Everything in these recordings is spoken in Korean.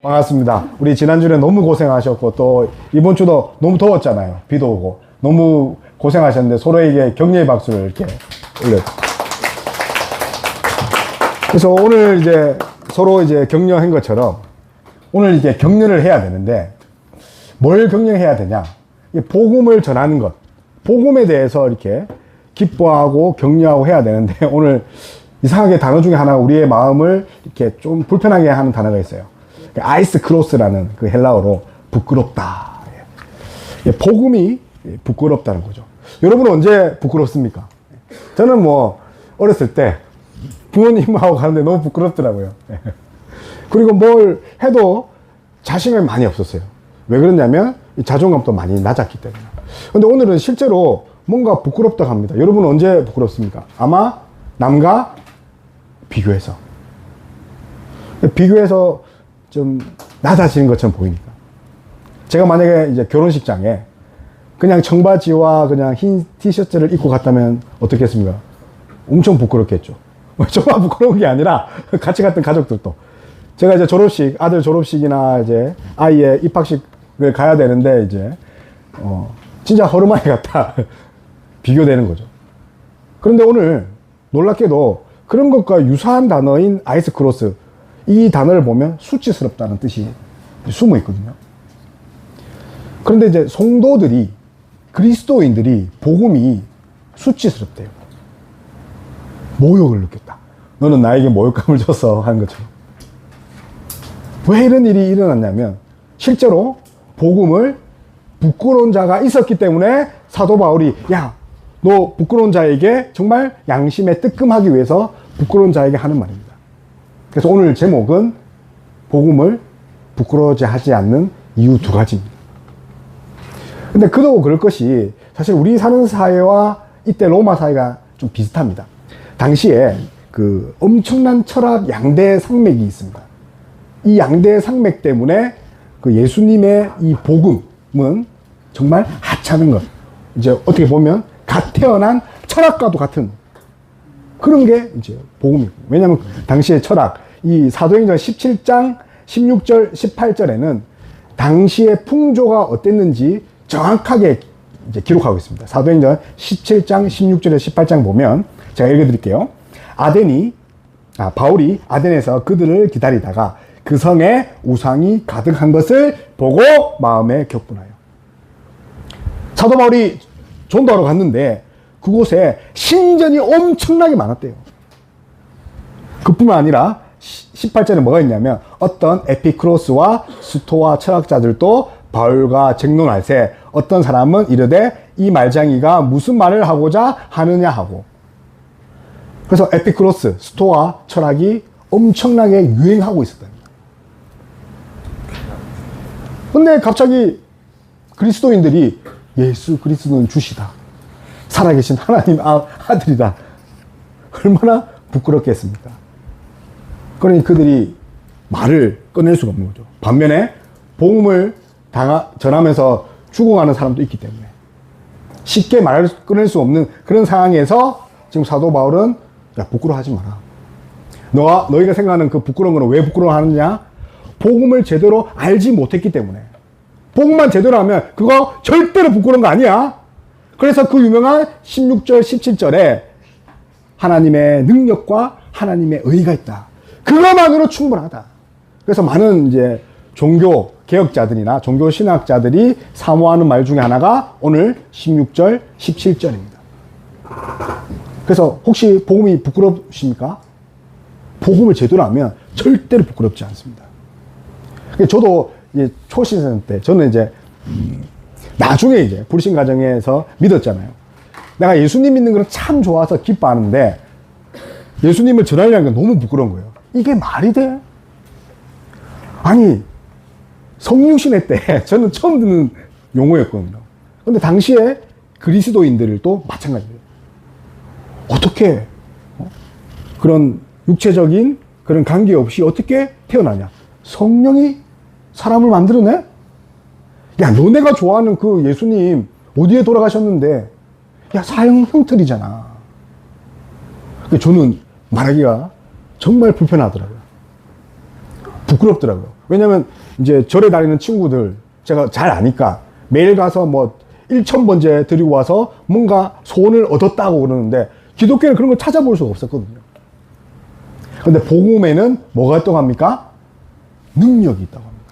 반갑습니다. 우리 지난주에 너무 고생하셨고 또 이번 주도 너무 더웠잖아요. 비도 오고 너무 고생하셨는데 서로에게 격려의 박수를 이렇게 올려요. 그래서 오늘 이제 서로 이제 격려한 것처럼 오늘 이제 격려를 해야 되는데 뭘 격려해야 되냐? 복음을 전하는 것, 복음에 대해서 이렇게 기뻐하고 격려하고 해야 되는데 오늘 이상하게 단어 중에 하나 우리의 마음을 이렇게 좀 불편하게 하는 단어가 있어요. 아이스 크로스라는 그 헬라어로 부끄럽다. 복음이 부끄럽다는 거죠. 여러분은 언제 부끄럽습니까? 저는 뭐 어렸을 때 부모님하고 가는데 너무 부끄럽더라고요. 그리고 뭘 해도 자신감이 많이 없었어요. 왜 그러냐면 자존감도 많이 낮았기 때문에. 근데 오늘은 실제로 뭔가 부끄럽다고 합니다. 여러분은 언제 부끄럽습니까? 아마 남과 비교해서 좀 낮아지는 것처럼 보이니까. 제가 만약에 이제 결혼식장에 그냥 청바지와 그냥 흰 티셔츠를 입고 갔다면 어떻겠습니까? 엄청 부끄럽겠죠. 정말 부끄러운 게 아니라 같이 갔던 가족들도. 제가 이제 졸업식, 아들 졸업식이나 이제 아이의 입학식을 가야 되는데 이제, 진짜 허름하게 갔다 비교되는 거죠. 그런데 오늘 놀랍게도 그런 것과 유사한 단어인 아이스 크로스, 이 단어를 보면 수치스럽다는 뜻이 숨어 있거든요. 그런데 이제 성도들이, 그리스도인들이 복음이 수치스럽대요. 모욕을 느꼈다. 너는 나에게 모욕감을 줬어 하는 것처럼. 왜 이런 일이 일어났냐면 실제로 복음을 부끄러운 자가 있었기 때문에 사도 바울이 야, 너 부끄러운 자에게 정말 양심에 뜨끔하기 위해서 부끄러운 자에게 하는 말입니다. 그래서 오늘 제목은 복음을 부끄러워하지 하지 않는 이유 두 가지입니다. 근데 그도 그럴 것이 사실 우리 사는 사회와 이때 로마 사회가 좀 비슷합니다. 당시에 그 엄청난 철학 양대 산맥이 있습니다. 이 양대 산맥 때문에 그 예수님의 이 복음은 정말 하찮은 것. 이제 어떻게 보면 갓 태어난 철학과도 같은 그런 게 이제 복음이고. 왜냐하면 당시의 철학, 이 사도행전 17장 16절 18절에는 당시의 풍조가 어땠는지 정확하게 이제 기록하고 있습니다. 사도행전 17장 16절에 18장 보면 제가 읽어드릴게요. 바울이 아덴에서 그들을 기다리다가 그 성에 우상이 가득한 것을 보고 마음에 격분하여. 사도 바울이 전도하러 갔는데 그곳에 신전이 엄청나게 많았대요. 그뿐만 아니라 18절에 뭐가 있냐면 어떤 에피크로스와 스토아 철학자들도 바울과 쟁론할세 어떤 사람은 이르되 이 말장이가 무슨 말을 하고자 하느냐 하고. 그래서 에피크로스, 스토아 철학이 엄청나게 유행하고 있었답니다. 근데 갑자기 그리스도인들이 예수 그리스도는 주시다. 살아계신 하나님 아들이다. 얼마나 부끄럽겠습니까? 그러니 그들이 말을 꺼낼 수가 없는 거죠. 반면에 복음을 전하면서 죽어가는 사람도 있기 때문에 쉽게 말을 꺼낼 수 없는 그런 상황에서 지금 사도 바울은 야, 부끄러워하지 마라. 너희가 생각하는 그 부끄러운 건 왜 부끄러워하느냐? 복음을 제대로 알지 못했기 때문에. 복음만 제대로 하면 그거 절대로 부끄러운 거 아니야. 그래서 그 유명한 16절 17절에 하나님의 능력과 하나님의 의가 있다. 그것만으로 충분하다. 그래서 많은 이제 종교 개혁자들이나 종교 신학자들이 사모하는 말 중에 하나가 오늘 16절 17절입니다. 그래서 혹시 복음이 부끄럽십니까? 복음을 제대로 하면 절대로 부끄럽지 않습니다. 저도 이제 초신생 때 저는 이제 나중에 이제 불신 가정에서 믿었잖아요. 내가 예수님 믿는 걸 참 좋아서 기뻐하는데 예수님을 전하려는 게 너무 부끄러운 거예요. 이게 말이 돼? 아니 성육신회 때 저는 처음 듣는 용어였거든요. 근데 당시에 그리스도인들도 마찬가지예요. 어떻게 그런 육체적인 그런 관계 없이 어떻게 태어나냐? 성령이 사람을 만들어내? 야, 너네가 좋아하는 그 예수님 어디에 돌아가셨는데? 야, 사형 형틀이잖아. 저는 말하기가 정말 불편하더라고요. 부끄럽더라고요. 왜냐면 이제 절에 다니는 친구들 제가 잘 아니까 매일 가서 뭐 1,000번째 드리고 와서 뭔가 소원을 얻었다고 그러는데 기독교는 그런 걸 찾아볼 수가 없었거든요. 근데 복음에는 뭐가 있다고 합니까? 능력이 있다고 합니다.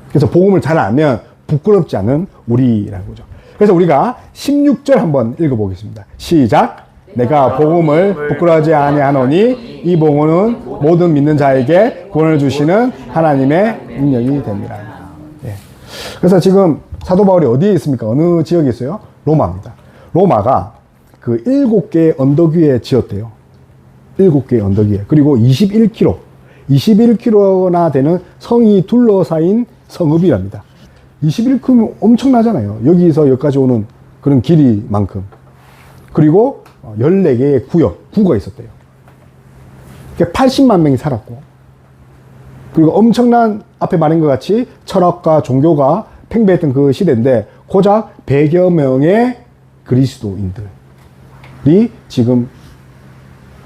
그래서 복음을 잘 알면 부끄럽지 않은 우리라는 거죠. 그래서 우리가 16절 한번 읽어보겠습니다. 시작. 내가 복음을 부끄러워하지 아니하노니 이 복음은 모든 믿는 자에게 구원을 주시는 하나님의 능력이 됩니다. 예. 그래서 지금 사도 바울이 어디에 있습니까? 어느 지역에 있어요? 로마입니다. 로마가 그 7개의 언덕 위에 지었대요. 7개의 언덕 위에. 그리고 21km나 되는 성이 둘러싸인 성읍이랍니다. 21km 엄청나잖아요. 여기서 여기까지 오는 그런 길이만큼. 그리고 14개의 구가 있었대요. 80만 명이 살았고, 그리고 엄청난 앞에 말한 것 같이 철학과 종교가 팽배했던 그 시대인데 고작 100여 명의 그리스도인들이 지금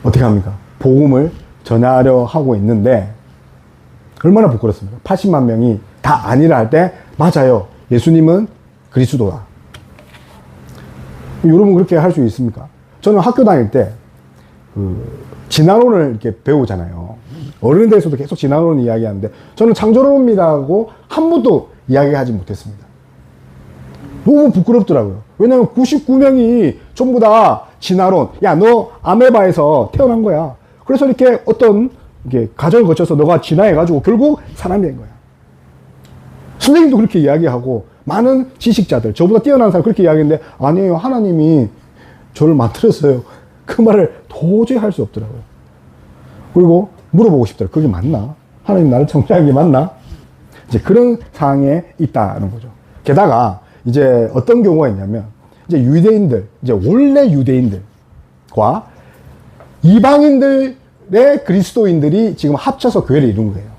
어떻게 합니까? 복음을 전하려 하고 있는데 얼마나 부끄럽습니까? 80만 명이 다 아니라 할 때 맞아요. 예수님은 그리스도다. 여러분 그렇게 할 수 있습니까? 저는 학교 다닐 때 진화론을 이렇게 배우잖아요. 어른들에서도 계속 진화론 이야기하는데 저는 창조론이라고 한 번도 이야기하지 못했습니다. 너무 부끄럽더라고요. 왜냐하면 99명이 전부 다 진화론. 야, 너 아메바에서 태어난 거야. 그래서 이렇게 어떤 과정을 거쳐서 너가 진화해가지고 결국 사람이 된 거야. 선생님도 그렇게 이야기하고 많은 지식자들, 저보다 뛰어난 사람 그렇게 이야기했는데 아니에요. 하나님이 저를 만들었어요. 그 말을 도저히 할 수 없더라고요. 그리고 물어보고 싶더라고요. 그게 맞나? 하나님 나를 창조한 게 맞나? 이제 그런 상황에 있다는 거죠. 게다가 이제 어떤 경우가 있냐면 이제 유대인들, 이제 원래 유대인들과 이방인들의 그리스도인들이 지금 합쳐서 교회를 이룬 거예요.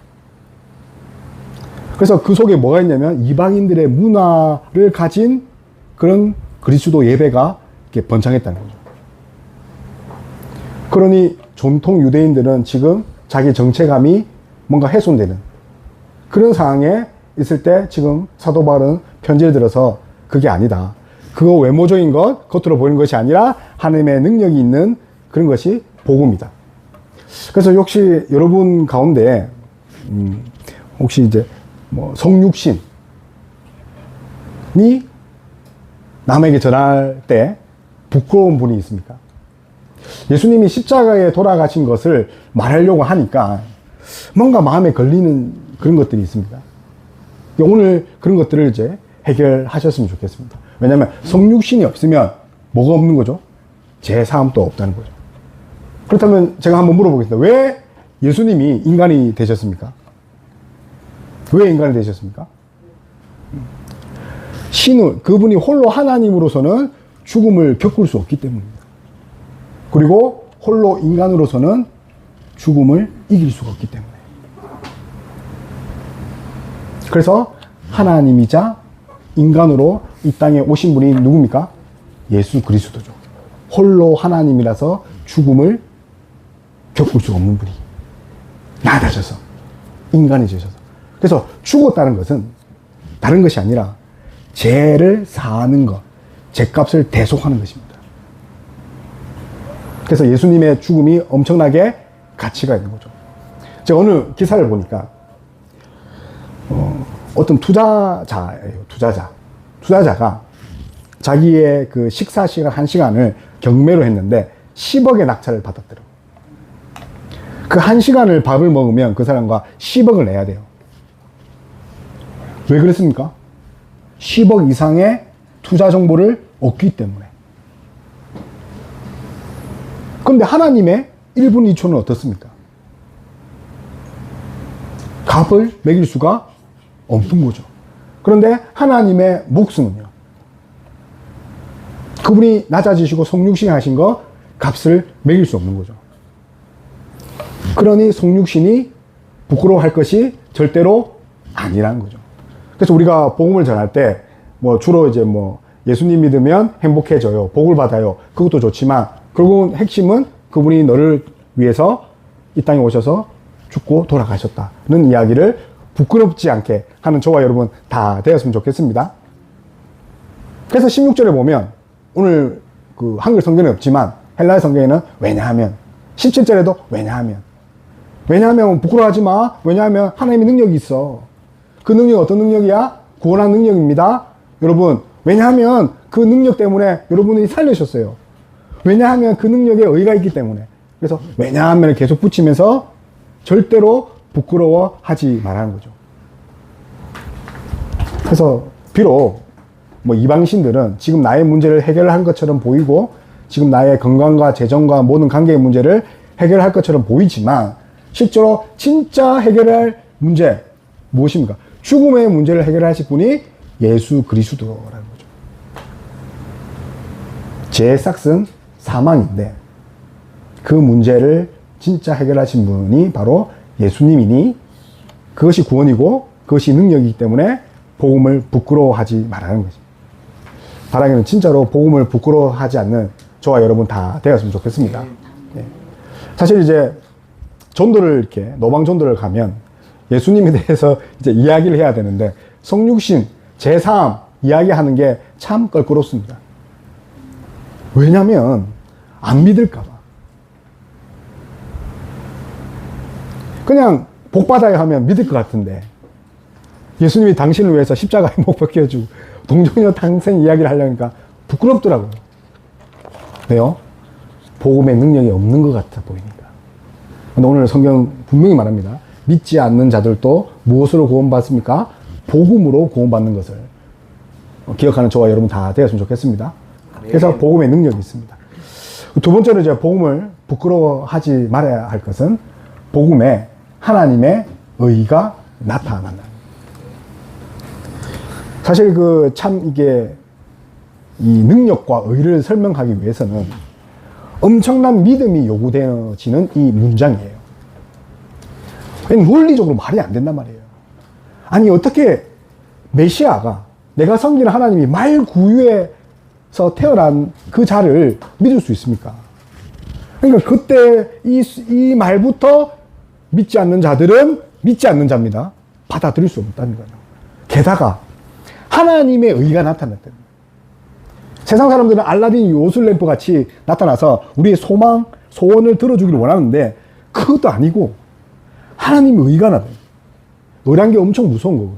그래서 그 속에 뭐가 있냐면 이방인들의 문화를 가진 그런 그리스도 예배가 이렇게 번창했다는 거죠. 그러니 전통 유대인들은 지금 자기 정체감이 뭔가 훼손되는 그런 상황에 있을 때 지금 사도 바울은 편지를 들어서 그게 아니다. 그거 외모적인 것, 겉으로 보이는 것이 아니라 하나님의 능력이 있는 그런 것이 복음이다. 그래서 혹시 여러분 가운데 혹시 이제 뭐 성육신이 남에게 전할 때 부끄러운 분이 있습니까? 예수님이 십자가에 돌아가신 것을 말하려고 하니까 뭔가 마음에 걸리는 그런 것들이 있습니다. 오늘 그런 것들을 이제 해결하셨으면 좋겠습니다. 왜냐하면 성육신이 없으면 뭐가 없는 거죠? 제사함도 없다는 거죠. 그렇다면 제가 한번 물어보겠습니다. 왜 예수님이 인간이 되셨습니까? 왜 인간이 되셨습니까? 신은 그분이 홀로 하나님으로서는 죽음을 겪을 수 없기 때문입니다. 그리고 홀로 인간으로서는 죽음을 이길 수가 없기 때문에. 그래서 하나님이자 인간으로 이 땅에 오신 분이 누굽니까? 예수 그리스도죠. 홀로 하나님이라서 죽음을 겪을 수 없는 분이 나아다셔서 인간이 되셔서. 그래서 죽었다는 것은 다른 것이 아니라 죄를 사하는 것, 죄값을 대속하는 것입니다. 그래서 예수님의 죽음이 엄청나게 가치가 있는 거죠. 제가 어느 기사를 보니까 어떤 투자자예요. 투자자가 자기의 그 식사 시간 1시간을 경매로 했는데 10억의 낙찰을 받았더라고요. 그 1시간을 밥을 먹으면 그 사람과 10억을 내야 돼요. 왜 그랬습니까? 10억 이상의 투자 정보를 얻기 때문에. 그런데 하나님의 1분 2초는 어떻습니까? 값을 매길 수가 없는 거죠. 그런데 하나님의 목숨은요, 그분이 낮아지시고 성육신 하신 거 값을 매길 수 없는 거죠. 그러니 성육신이 부끄러워할 것이 절대로 아니라는 거죠. 그래서 우리가 복음을 전할 때 뭐 주로 이제 뭐 예수님 믿으면 행복해져요, 복을 받아요, 그것도 좋지만 결국은 핵심은 그분이 너를 위해서 이 땅에 오셔서 죽고 돌아가셨다는 이야기를 부끄럽지 않게 하는 저와 여러분 다 되었으면 좋겠습니다. 그래서 16절에 보면 오늘 그 한글 성경에 없지만 헬라어 성경에는 왜냐하면 17절에도 왜냐하면 부끄러워하지 마. 왜냐하면 하나님의 능력이 있어. 그 능력이 어떤 능력이야? 구원한 능력입니다. 여러분, 왜냐하면 그 능력 때문에 여러분이 살려셨어요. 왜냐하면 그 능력에 의의가 있기 때문에. 그래서 왜냐하면을 계속 붙이면서 절대로 부끄러워하지 말라는 거죠. 그래서 비록 뭐 이방신들은 지금 나의 문제를 해결한 것처럼 보이고 지금 나의 건강과 재정과 모든 관계의 문제를 해결할 것처럼 보이지만 실제로 진짜 해결할 문제 무엇입니까? 죽음의 문제를 해결하실 분이 예수 그리스도라는 거죠. 제 싹은 사망인데 그 문제를 진짜 해결하신 분이 바로 예수님이니 그것이 구원이고 그것이 능력이기 때문에 복음을 부끄러워하지 말라는 거지. 바라기는 진짜로 복음을 부끄러워하지 않는 저와 여러분 다 되었으면 좋겠습니다. 네. 사실 이제 전도를 이렇게 노방 전도를 가면 예수님에 대해서 이제 이야기를 해야 되는데 성육신 제3 이야기하는 게 참 껄끄럽습니다. 왜냐면 안 믿을까 봐. 그냥 복 받아야 하면 믿을 것 같은데 예수님이 당신을 위해서 십자가에 못 박혀주고 동정녀 탄생 이야기를 하려니까 부끄럽더라고요. 왜요? 복음의 능력이 없는 것 같아 보이니까. 근데 오늘 성경 분명히 말합니다. 믿지 않는 자들도 무엇으로 구원받습니까? 복음으로 구원받는 것을 기억하는 저와 여러분 다 되었으면 좋겠습니다. 그래서 복음의 능력이 있습니다. 두 번째로 이제 복음을 부끄러워하지 말아야 할 것은 복음에 하나님의 의가 나타난다. 사실 그 참 이게 이 능력과 의를 설명하기 위해서는 엄청난 믿음이 요구되어지는 이 문장이에요. 논리적으로 말이 안 된단 말이에요. 아니 어떻게 메시아가 내가 섬기는 하나님이 말구유에서 태어난 그 자를 믿을 수 있습니까? 그러니까 그때 이 말부터 믿지 않는 자들은 믿지 않는 자입니다. 받아들일 수 없다는 거예요. 게다가 하나님의 의가 나타났다. 세상 사람들은 알라딘 요술램프 같이 나타나서 우리의 소망, 소원을 들어주기를 원하는데 그것도 아니고 하나님의 의가 나타나요. 의란 게 엄청 무서운 거거든요.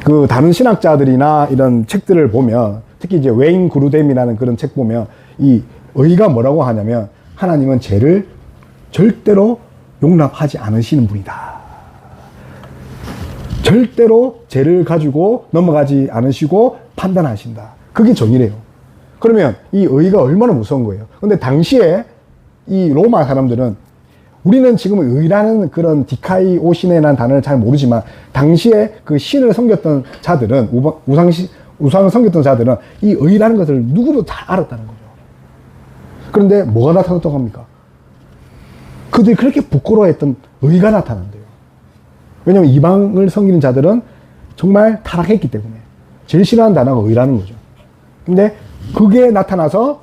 그 다른 신학자들이나 이런 책들을 보면 특히 이제 웨인 그루뎀이라는 그런 책 보면 이 의가 뭐라고 하냐면 하나님은 죄를 절대로 용납하지 않으시는 분이다. 절대로 죄를 가지고 넘어가지 않으시고 판단하신다. 그게 정의래요. 그러면 이 의가 얼마나 무서운 거예요. 근데 당시에 이 로마 사람들은 우리는 지금 의라는 그런 디카이오신이라는 단어를 잘 모르지만 당시에 그 신을 섬겼던 자들은 우상을 섬겼던 자들은 이 의라는 것을 누구도 다 알았다는 거죠. 그런데 뭐가 나타났다고 합니까? 그들이 그렇게 부끄러워했던 의가 나타난대요. 왜냐하면 이방을 섬기는 자들은 정말 타락했기 때문에 제일 싫어하는 단어가 의라는 거죠. 근데 그게 나타나서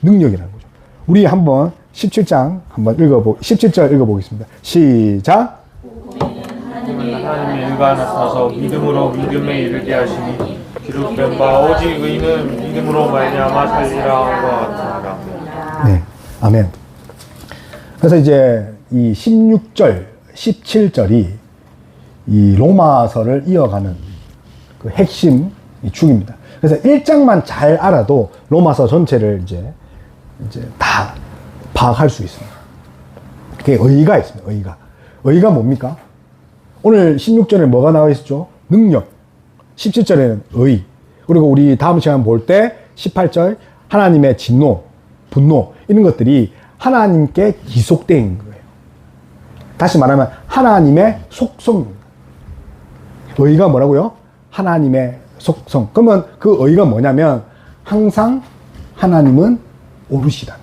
능력이라는 거죠. 우리 한번 17장 한번 17절 읽어보겠습니다. 시작. 하나님의 의가 나타나서 믿음으로 믿음에 이르게 하시니 기록된 바 오직 의는 믿음으로 말미암아 살리라 한 것 같으니라. 네, 아멘. 그래서 이제 이 16절, 17절이 이 로마서를 이어가는 그 핵심 축입니다. 그래서 1장만 잘 알아도 로마서 전체를 이제 다 파악할 수 있습니다. 그게 의의가 있습니다. 의의가. 의의가 뭡니까? 오늘 16절에 뭐가 나와 있었죠? 능력. 17절에는 의의. 그리고 우리 다음 시간 볼 때 18절 하나님의 진노, 분노 이런 것들이 하나님께 기속되어 있는 거예요. 다시 말하면 하나님의 속성입니다. 의의가 뭐라고요? 하나님의 속성. 그러면 그 의의가 뭐냐면 항상 하나님은 옳으시다는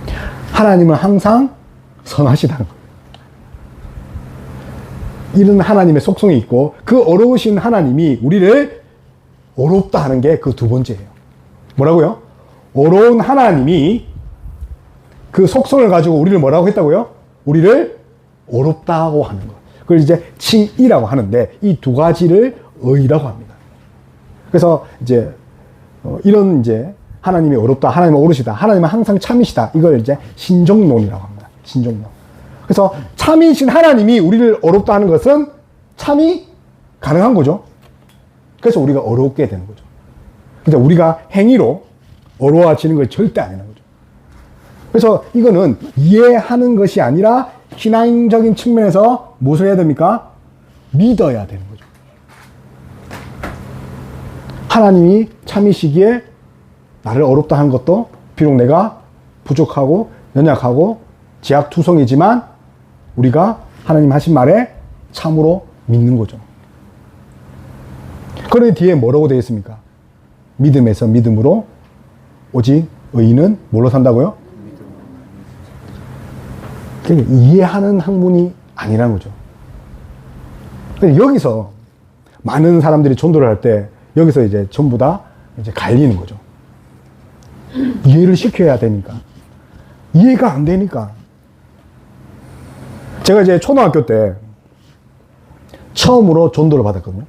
거예요. 하나님은 항상 선하시다는 거예요. 이런 하나님의 속성이 있고 그 어려우신 하나님이 우리를 어렵다 하는 게 그 두 번째예요. 뭐라고요? 어려운 하나님이 그 속성을 가지고 우리를 뭐라고 했다고요? 우리를 어렵다고 하는 것. 그걸 이제 칭의라고 하는데 이 두 가지를 의라고 합니다. 그래서 이제 이런 이제 하나님이 어렵다, 하나님은 어르시다, 하나님은 항상 참이시다. 이걸 이제 신종론이라고 합니다. 신종론. 그래서 참이신 하나님이 우리를 어렵다 하는 것은 참이 가능한 거죠. 그래서 우리가 어렵게 되는 거죠. 그래서 우리가 행위로 어려워지는 걸 절대 안 하는 거죠. 그래서 이거는 이해하는 것이 아니라 신앙적인 측면에서 무엇을 해야 됩니까? 믿어야 되는 거죠. 하나님이 참이시기에 나를 어렵다 하는 것도 비록 내가 부족하고 연약하고 지약투성이지만 우리가 하나님 하신 말에 참으로 믿는 거죠. 그러니 뒤에 뭐라고 되어 있습니까? 믿음에서 믿음으로 오직 의인은 뭘로 산다고요? 그러니까 이해하는 학문이 아니라는 거죠. 여기서 많은 사람들이 전도를 할 때 여기서 이제 전부 다 이제 갈리는 거죠. 이해를 시켜야 되니까. 이해가 안 되니까. 제가 이제 초등학교 때 처음으로 전도를 받았거든요.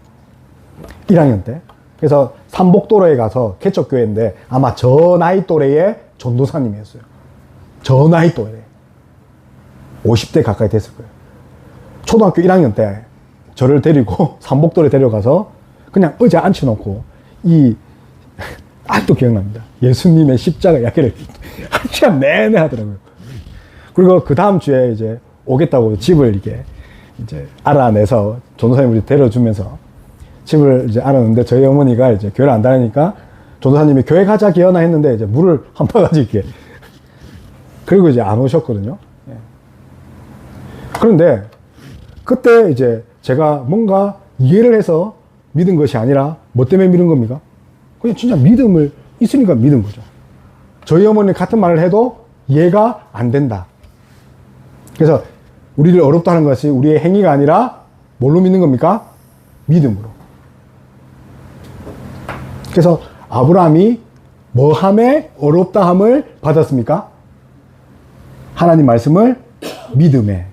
1학년 때. 그래서 삼복도로에 가서 개척교회인데 아마 저 나이 또래의 전도사님이었어요. 저 나이 또래. 50대 가까이 됐을 거예요. 초등학교 1학년 때 저를 데리고 삼복도로에 데려가서 그냥 의자 앉혀놓고 아직도 기억납니다. 예수님의 십자가 이야기를 한 시간 내내 하더라고요. 그리고 그 다음 주에 이제 오겠다고 집을 이렇게 이제 알아내서 전도사님을 데려주면서 집을 이제 알았는데 저희 어머니가 이제 교회를 안 다니니까 전도사님이 교회 가자 기어나 했는데 이제 물을 한 바가지 이렇게 그리고 이제 안 오셨거든요. 그런데 그때 이제 제가 뭔가 이해를 해서 믿은 것이 아니라 뭐 때문에 믿은 겁니까? 그냥 진짜 믿음을 있으니까 믿은 거죠. 저희 어머니 같은 말을 해도 이해가 안 된다. 그래서 우리를 어렵다 하는 것이 우리의 행위가 아니라 뭘로 믿는 겁니까? 믿음으로. 그래서 아브라함이 뭐함에 어렵다함을 받았습니까? 하나님 말씀을 믿음에.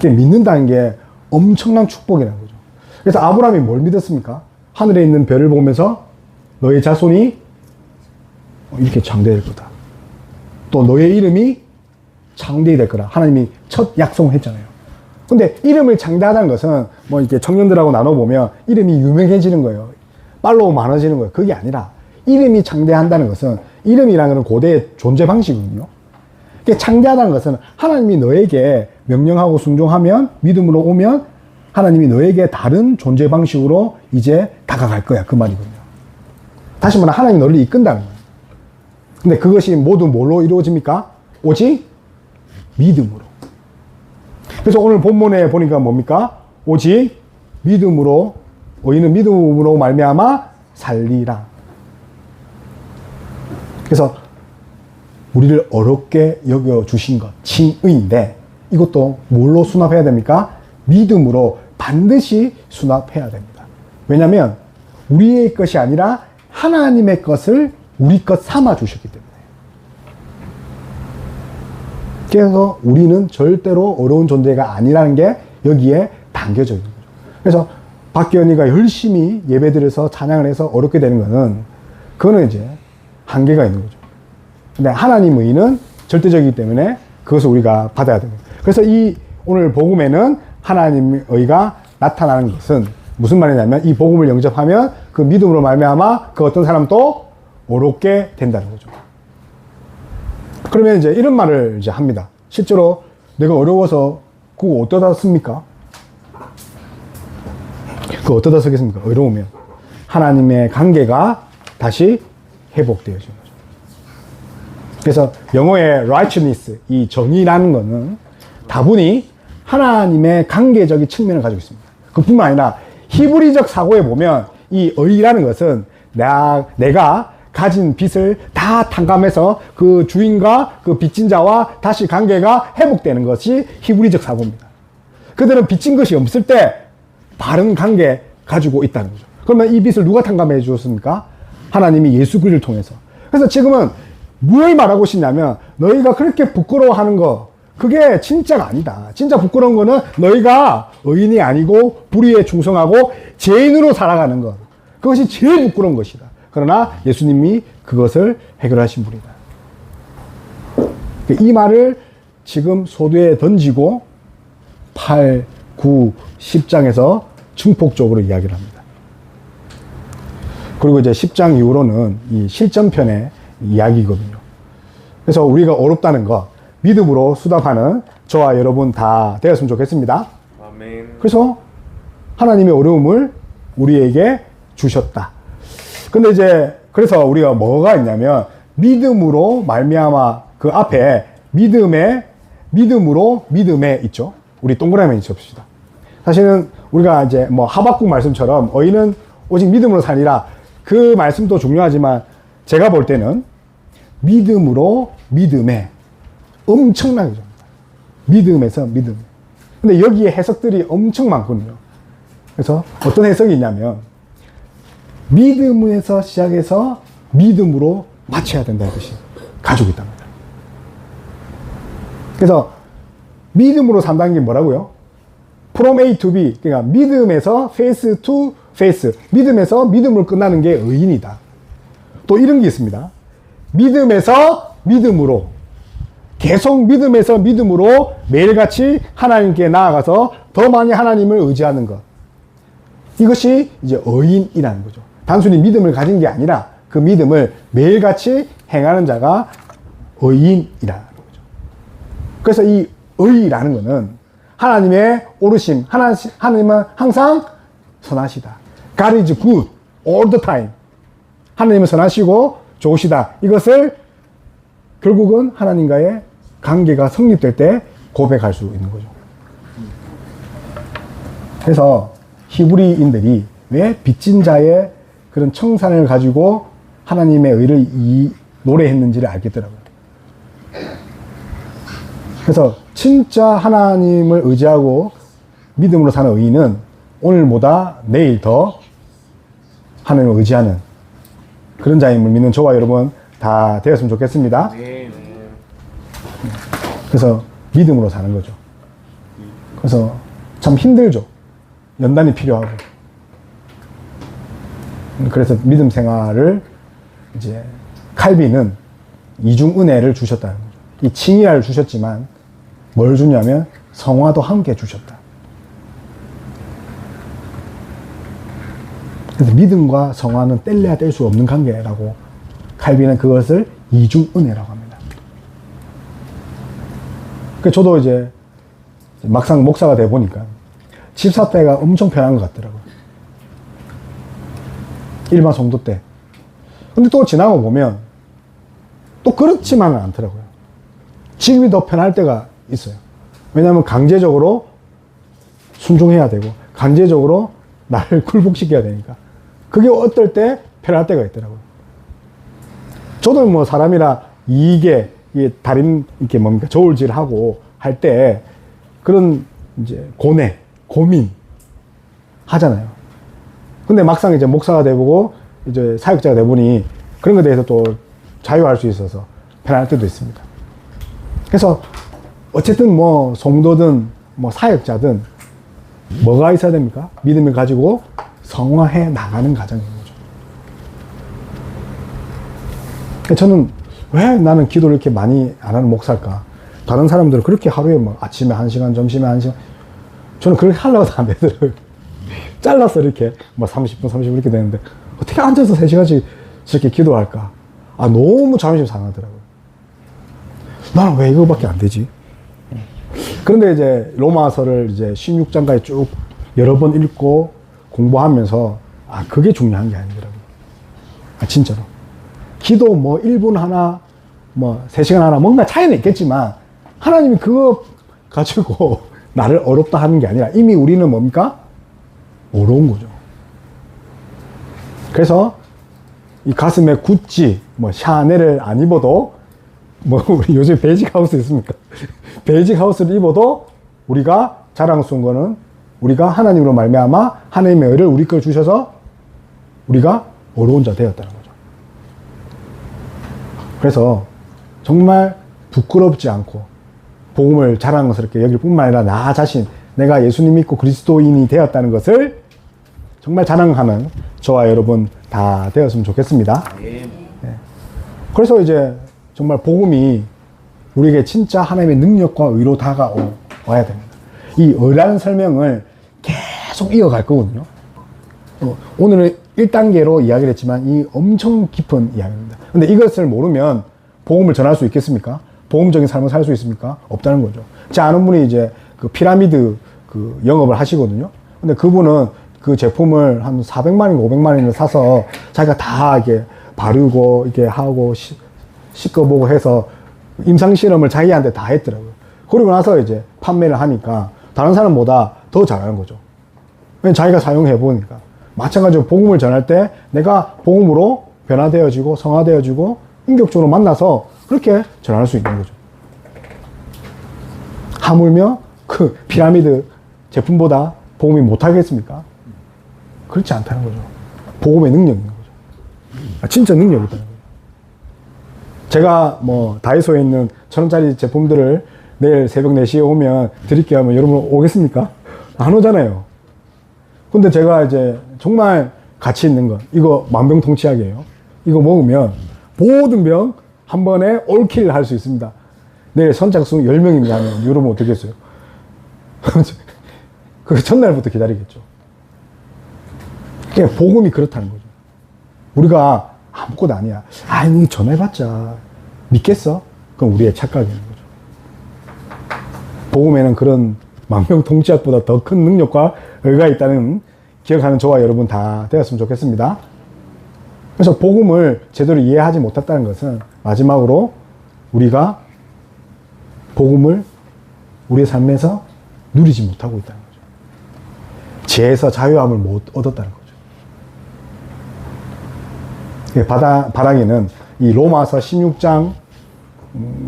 믿는다는 게 엄청난 축복이라는 거죠. 그래서 아브라함이 뭘 믿었습니까? 하늘에 있는 별을 보면서 너의 자손이 이렇게 장대될 거다. 또 너의 이름이 장대히 될 거라. 하나님이 첫 약속을 했잖아요. 근데 이름을 장대하다는 것은 뭐 이렇게 청년들하고 나눠보면 이름이 유명해지는 거예요. 팔로우 많아지는 거예요. 그게 아니라 이름이 장대한다는 것은 이름이라는 건 고대의 존재 방식이거든요. 창대하다는 것은 하나님이 너에게 명령하고 순종하면 믿음으로 오면 하나님이 너에게 다른 존재 방식으로 이제 다가갈 거야. 그 말이거든요. 다시 말하면 하나님이 너를 이끈다는 거예요. 근데 그것이 모두 뭘로 이루어집니까? 오직 믿음으로. 그래서 오늘 본문에 보니까 뭡니까? 오직 믿음으로 의인은 믿음으로 말미암아 살리라. 그래서 우리를 어렵게 여겨주신 것, 칭의인데 이것도 뭘로 수납해야 됩니까? 믿음으로 반드시 수납해야 됩니다. 왜냐하면 우리의 것이 아니라 하나님의 것을 우리 것 삼아 주셨기 때문에. 그래서 우리는 절대로 어려운 존재가 아니라는 게 여기에 담겨져 있는 거죠. 그래서 박기현이가 열심히 예배드려서 찬양을 해서 어렵게 되는 거는 그거는 이제 한계가 있는 거죠. 근데 하나님 의는 절대적이기 때문에 그것을 우리가 받아야 됩니다. 그래서 이 오늘 복음에는 하나님 의가 나타나는 것은 무슨 말이냐면 이 복음을 영접하면 그 믿음으로 말미암아 그 어떤 사람도 어렵게 된다는 거죠. 그러면 이제 이런 말을 이제 합니다. 실제로 내가 어려워서 그거 어떠다 씁니까? 그거 어떠다 쓰겠습니까? 어려우면 하나님의 관계가 다시 회복되어지는 거죠. 그래서 영어의 righteousness, 이 정의라는 거는 다분히 하나님의 관계적인 측면을 가지고 있습니다. 그뿐만 아니라 히브리적 사고에 보면 이 의라는 것은 내가 가진 빚을 다 탕감해서 그 주인과 그 빚진 자와 다시 관계가 회복되는 것이 히브리적 사고입니다. 그들은 빚진 것이 없을 때 바른 관계 가지고 있다는 거죠. 그러면 이 빚을 누가 탕감해 주었습니까? 하나님이 예수 그리스도를 통해서. 그래서 지금은 뭘 말하고 싶냐면 너희가 그렇게 부끄러워하는 거 그게 진짜가 아니다. 진짜 부끄러운 거는 너희가 의인이 아니고 불의에 충성하고 죄인으로 살아가는 것. 그것이 제일 부끄러운 것이다. 그러나 예수님이 그것을 해결하신 분이다. 이 말을 지금 소두에 던지고 8, 9, 10장에서 증폭적으로 이야기를 합니다. 그리고 이제 10장 이후로는 이 실전편의 이야기거든요. 그래서 우리가 어렵다는 거 믿음으로 수답하는 저와 여러분 다 되었으면 좋겠습니다. 아멘. 그래서 하나님의 어려움을 우리에게 주셨다. 근데 이제 그래서 우리가 뭐가 있냐면 믿음으로 말미암아 그 앞에 믿음으로 믿음에 있죠. 우리 동그라미 접시다. 사실은 우리가 이제 뭐 하박국 말씀처럼 의인은 오직 믿음으로 사니라 그 말씀도 중요하지만 제가 볼 때는 믿음으로 믿음에 엄청나게 좋습니다. 믿음에서 믿음. 근데 여기에 해석들이 엄청 많거든요. 그래서 어떤 해석이 있냐면 믿음에서 시작해서 믿음으로 마쳐야 된다는 것이 가지고 있답니다. 그래서 믿음으로 산다는 게 뭐라고요? From A to B. 그러니까 믿음에서 face to face. 믿음에서 믿음으로 끝나는 게 의인이다. 또 이런 게 있습니다. 믿음에서 믿음으로. 계속 믿음에서 믿음으로 매일같이 하나님께 나아가서 더 많이 하나님을 의지하는 것. 이것이 이제 의인이라는 거죠. 단순히 믿음을 가진 게 아니라 그 믿음을 매일같이 행하는 자가 의인이라는 거죠. 그래서 이 의라는 것은 하나님의 오르심, 하나님은 항상 선하시다. God is good all the time. 하나님은 선하시고 좋으시다. 이것을 결국은 하나님과의 관계가 성립될 때 고백할 수 있는 거죠. 그래서 히브리인들이 왜 빚진 자의 그런 청산을 가지고 하나님의 의를 노래했는지를 알겠더라고요. 그래서 진짜 하나님을 의지하고 믿음으로 사는 의인은 오늘보다 내일 더 하나님을 의지하는 그런 자임을 믿는 저와 여러분 다 되었으면 좋겠습니다. 네. 그래서 믿음으로 사는 거죠. 그래서 참 힘들죠. 연단이 필요하고. 그래서 믿음 생활을 이제 칼빈은 이중 은혜를 주셨다는 거죠. 이 칭의를 주셨지만 뭘 주냐면 성화도 함께 주셨다. 그래서 믿음과 성화는 뗄래야 뗄 수 없는 관계라고 칼빈은 그것을 이중 은혜라고 합니다. 저도 이제 막상 목사가 돼 보니까 집사 때가 엄청 편한 것 같더라고요. 일반 성도 때. 근데 또 지나고 보면 또 그렇지만은 않더라고요. 지금이 더 편할 때가 있어요. 왜냐하면 강제적으로 순종해야 되고 강제적으로 나를 굴복시켜야 되니까. 그게 어떨 때 편할 때가 있더라고요. 저도 뭐 사람이라 이게 다림 이렇게 뭡니까 저울질하고 할 때 그런 이제 고민 하잖아요. 근데 막상 이제 목사가 돼보고 이제 사역자가 돼보니 그런 것에 대해서 또 자유할 수 있어서 편할 때도 있습니다. 그래서 어쨌든 뭐 성도든 뭐 사역자든 뭐가 있어야 됩니까? 믿음을 가지고 성화해 나가는 과정인 거죠. 저는 왜 나는 기도를 이렇게 많이 안 하는 목사일까? 다른 사람들은 그렇게 하루에 뭐 아침에 1시간, 점심에 1시간. 저는 그렇게 하려고 안 되더라고요. 잘라서 이렇게 뭐 30분, 30분 이렇게 되는데 어떻게 앉아서 3시간씩 저렇게 기도할까? 아, 너무 자존심 상하더라고요. 나는 왜 이거밖에 안 되지? 그런데 이제 로마서를 이제 16장까지 쭉 여러 번 읽고 공부하면서 아, 그게 중요한 게 아니더라고요. 아, 진짜로. 기도 뭐 1분 하나, 뭐 3시간 하나 뭔가 차이는 있겠지만 하나님이 그거 가지고 나를 어렵다 하는 게 아니라 이미 우리는 뭡니까? 어려운 거죠. 그래서 이 가슴에 구찌, 뭐 샤넬을 안 입어도 뭐 우리 요즘 베이직 하우스 있습니까? 베이직 하우스를 입어도 우리가 자랑스러운 거는 우리가 하나님으로 말미암아 하나님의 의를 우리 걸 주셔서 우리가 어려운 자 되었다는 거죠. 그래서 정말 부끄럽지 않고 복음을 자랑스럽게 여길 뿐만 아니라 나 자신, 내가 예수님 믿고 그리스도인이 되었다는 것을 정말 자랑하는 저와 여러분 다 되었으면 좋겠습니다. 그래서 이제 정말 복음이 우리에게 진짜 하나님의 능력과 의로 다가와야 됩니다. 이 의라는 설명을 계속 이어갈 거거든요. 오늘은 1단계로 이야기를 했지만 이 엄청 깊은 이야기입니다. 근데 이것을 모르면 복음을 전할 수 있겠습니까? 복음적인 삶을 살 수 있습니까? 없다는 거죠. 제 아는 분이 이제 그 피라미드 그 영업을 하시거든요. 근데 그분은 그 제품을 한 400만인가 500만원을 사서 자기가 다 이렇게 바르고 이렇게 하고 씻어보고 해서 임상실험을 자기한테 다 했더라고요. 그리고 나서 이제 판매를 하니까 다른 사람보다 더 잘하는 거죠. 왜냐면 자기가 사용해 보니까. 마찬가지로 복음을 전할 때 내가 복음으로 변화되어지고 성화되어지고 인격적으로 만나서 그렇게 전할 수 있는 거죠. 하물며 그 피라미드 제품보다 복음이 못하겠습니까? 그렇지 않다는 거죠. 복음의 능력인 거죠. 진짜 능력이다는 거죠. 제가 뭐 다이소에 있는 1,000원짜리 제품들을 내일 새벽 4시에 오면 드릴게요 하면 여러분 오겠습니까? 안 오잖아요. 근데 제가 이제 정말 가치 있는 것, 이거 만병통치약이에요. 이거 먹으면 모든 병 한 번에 올킬 할 수 있습니다. 내일 선착순 10명이 하면 여러분 어떻겠어요? 그 전날부터 기다리겠죠. 그냥 복음이 그렇다는 거죠. 우리가 아무것도 아니야. 아니, 전해봤자 믿겠어? 그건 우리의 착각인 거죠. 복음에는 그런 만병통치약보다 더 큰 능력과 의가 있다는 기억하는 저와 여러분 다 되었으면 좋겠습니다. 그래서 복음을 제대로 이해하지 못했다는 것은 마지막으로 우리가 복음을 우리의 삶에서 누리지 못하고 있다는 거죠. 죄에서 자유함을 못 얻었다는 거죠. 바닥에는 이 로마서 16장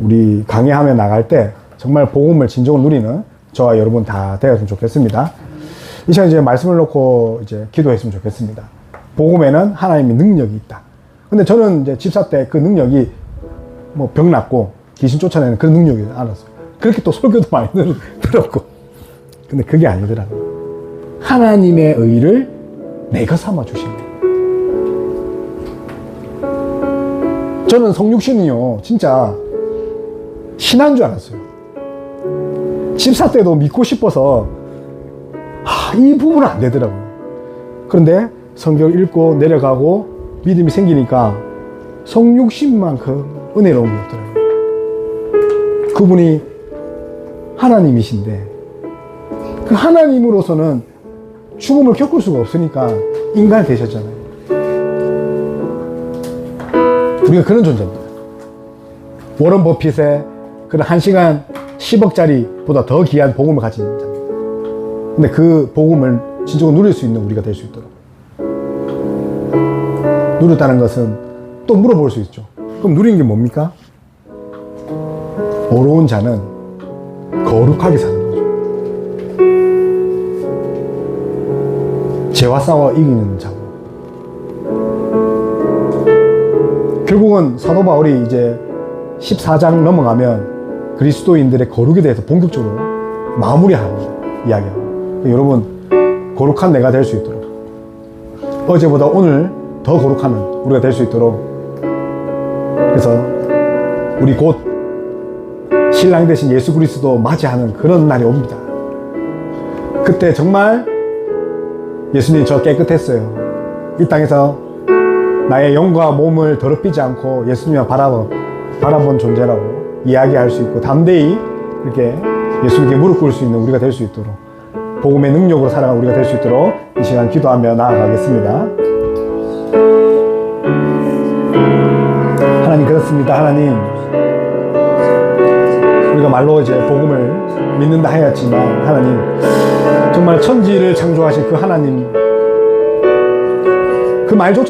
우리 강의하며 나갈 때 정말 복음을 진정으로 누리는 저와 여러분 다 되었으면 좋겠습니다. 이 시간 이제 말씀을 놓고 이제 기도했으면 좋겠습니다. 복음에는 하나님의 능력이 있다. 근데 저는 이제 집사 때 그 능력이 뭐 병 낫고 귀신 쫓아내는 그런 능력이 알았어요. 그렇게 또 설교도 많이 들었고. 근데 그게 아니더라고요. 하나님의 의를 내가 삼아 주신 거예요. 저는 성육신이요, 진짜 신한 줄 알았어요. 집사 때도 믿고 싶어서 이 부분은 안 되더라고요. 그런데 성경을 읽고 내려가고 믿음이 생기니까 성육신만큼 은혜로운 게 없더라고요. 그분이 하나님이신데 그 하나님으로서는 죽음을 겪을 수가 없으니까 인간이 되셨잖아요. 우리가 그런 존재입니다. 워런 버핏의 그런 1시간 10억짜리보다 더 귀한 복음을 가진 자입니다. 근데 그 복음을 진정으로 누릴 수 있는 우리가 될 수 있도록. 누렸다는 것은 또 물어볼 수 있죠. 그럼 누리는 게 뭡니까? 어려운 자는 거룩하게 사는 거죠. 죄와 싸워 이기는 자고. 결국은 사도 바울이 이제 14장 넘어가면 그리스도인들의 거룩에 대해서 본격적으로 마무리합니다. 이야기하고. 여러분, 거룩한 내가 될 수 있도록. 어제보다 오늘 더 거룩한 우리가 될 수 있도록. 그래서 우리 곧 신랑 되신 예수 그리스도 맞이하는 그런 날이 옵니다. 그때 정말 예수님 저 깨끗했어요. 이 땅에서 나의 영과 몸을 더럽히지 않고 예수님을 바라본 존재라고 이야기할 수 있고 담대히 이렇게 예수님께 무릎 꿇을 수 있는 우리가 될 수 있도록 복음의 능력으로 살아가는 우리가 될 수 있도록 이 시간 기도하며 나아가겠습니다. 하나님, 그렇습니다. 하나님, 우리가 말로 이제 복음을 믿는다 하였지만 하나님, 정말 천지를 창조하신 그 하나님, 그 말조차